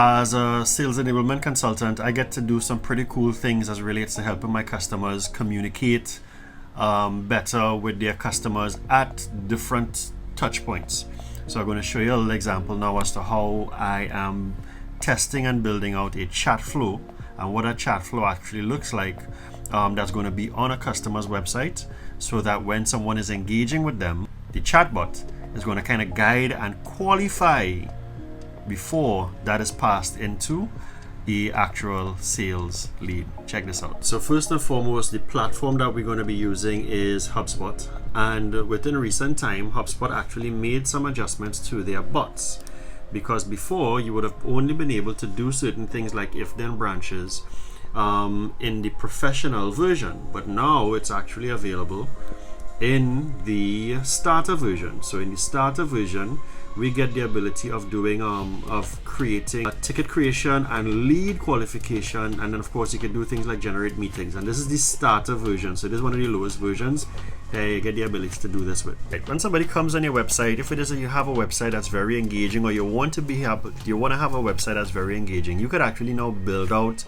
As a sales enablement consultant, I get to do some pretty cool things as relates to helping my customers communicate better with their customers at different touch points. So I'm going to show you a little example now as to how I am testing and building out a chat flow and what a chat flow actually looks like. That's going to be on a customer's website, so that when someone is engaging with them, the chatbot is going to kind of guide and qualify before that is passed into the actual sales lead. Check this out. So first and foremost, the platform that we're going to be using is HubSpot, and within recent time HubSpot actually made some adjustments to their bots, because before you would have only been able to do certain things like if then branches in the professional version, but now it's actually available in the starter version. So in the starter version, we get the ability of doing of creating a ticket creation and lead qualification, and then of course you can do things like generate meetings, and this is the starter version. So this is one of the lowest versions. You get the ability to do this with. Right. When somebody comes on your website, if it is that you have a website that's very engaging, or you want to have a website that's very engaging, you could actually now build out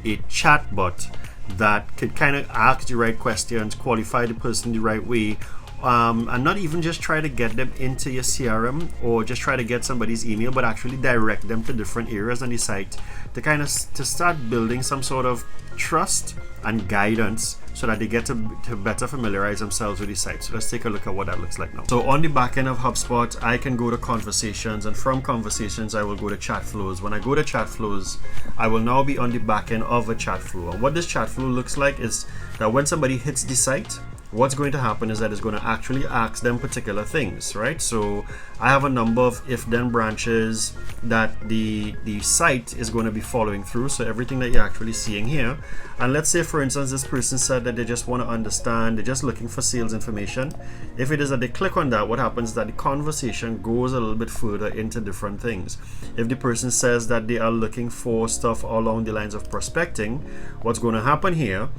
a chatbot that could kind of ask the right questions, qualify the person the right way, and not even just try to get them into your CRM or just try to get somebody's email, but actually direct them to different areas on the site to start building some sort of trust and guidance, so that they get to better familiarize themselves with the site. So let's take a look at what that looks like now. So on the back end of HubSpot, I can go to conversations, and from conversations I will go to Chatflows. When I go to Chatflows, I will now be on the back end of a chat flow. And what this chat flow looks like is that when somebody hits the site, what's going to happen is that it's going to actually ask them particular things, right? So I have a number of if-then branches that the site is going to be following through. So everything that you're actually seeing here. And let's say, for instance, this person said that they just want to understand, they're just looking for sales information. If it is that they click on that, what happens is that the conversation goes a little bit further into different things. If the person says that they are looking for stuff along the lines of prospecting, what's going to happen here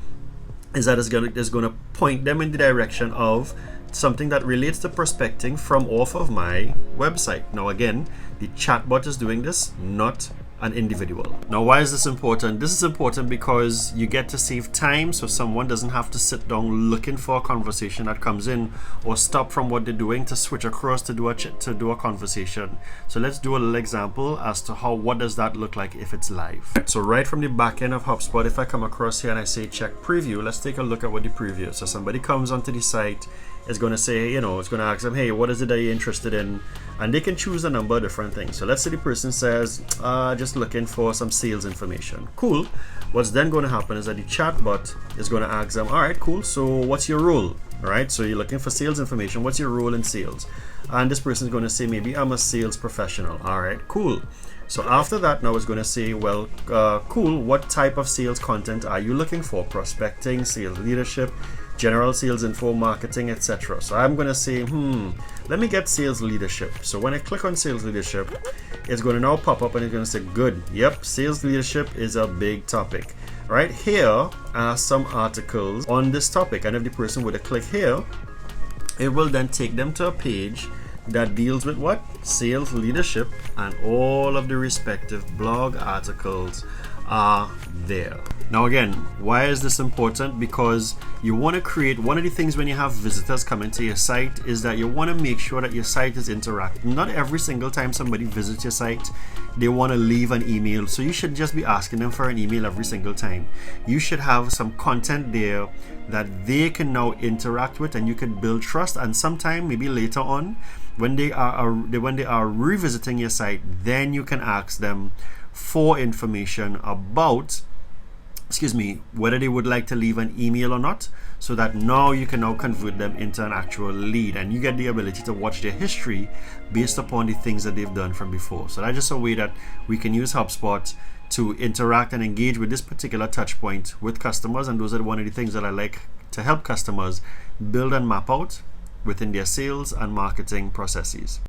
is that it's going to point them in the direction of something that relates to prospecting from off of my website. Now again, the chatbot is doing this, not an individual. Now why is this important? This is important because you get to save time, so someone doesn't have to sit down looking for a conversation that comes in, or stop from what they're doing to switch across to do a conversation. So let's do a little example as to what does that look like if it's live. So right from the back end of HubSpot, if I come across here and I say check preview, let's take a look at what the preview is. So somebody comes onto the site, it's going to say, it's going to ask them, hey, what is it that you're interested in? And they can choose a number of different things. So let's say the person says, just looking for some sales information. Cool. What's then going to happen is that the chatbot is going to ask them, all right, cool. So what's your role? All right. So you're looking for sales information. What's your role in sales? And this person is going to say, maybe I'm a sales professional. All right, cool. So after that, now it's going to say, well, cool. What type of sales content are you looking for? Prospecting, sales leadership, general sales info, marketing, etc. So I'm going to say, let me get sales leadership. So when I click on sales leadership, it's going to now pop up and it's going to say, good. Yep, sales leadership is a big topic. Right here are some articles on this topic. And if the person were to click here, it will then take them to a page that deals with what? Sales leadership, and all of the respective blog articles are there. Now again, why is this important? Because you want to create, one of the things when you have visitors come into your site is that you want to make sure that your site is interactive. Not every single time somebody visits your site, they want to leave an email. So you should just be asking them for an email every single time. You should have some content there that they can now interact with, and you can build trust. And sometime, maybe later on, when they are revisiting your site, then you can ask them for information about, whether they would like to leave an email or not, so that now you can now convert them into an actual lead, and you get the ability to watch their history based upon the things that they've done from before. So that's just a way that we can use HubSpot to interact and engage with this particular touch point with customers, and those are one of the things that I like to help customers build and map out within their sales and marketing processes.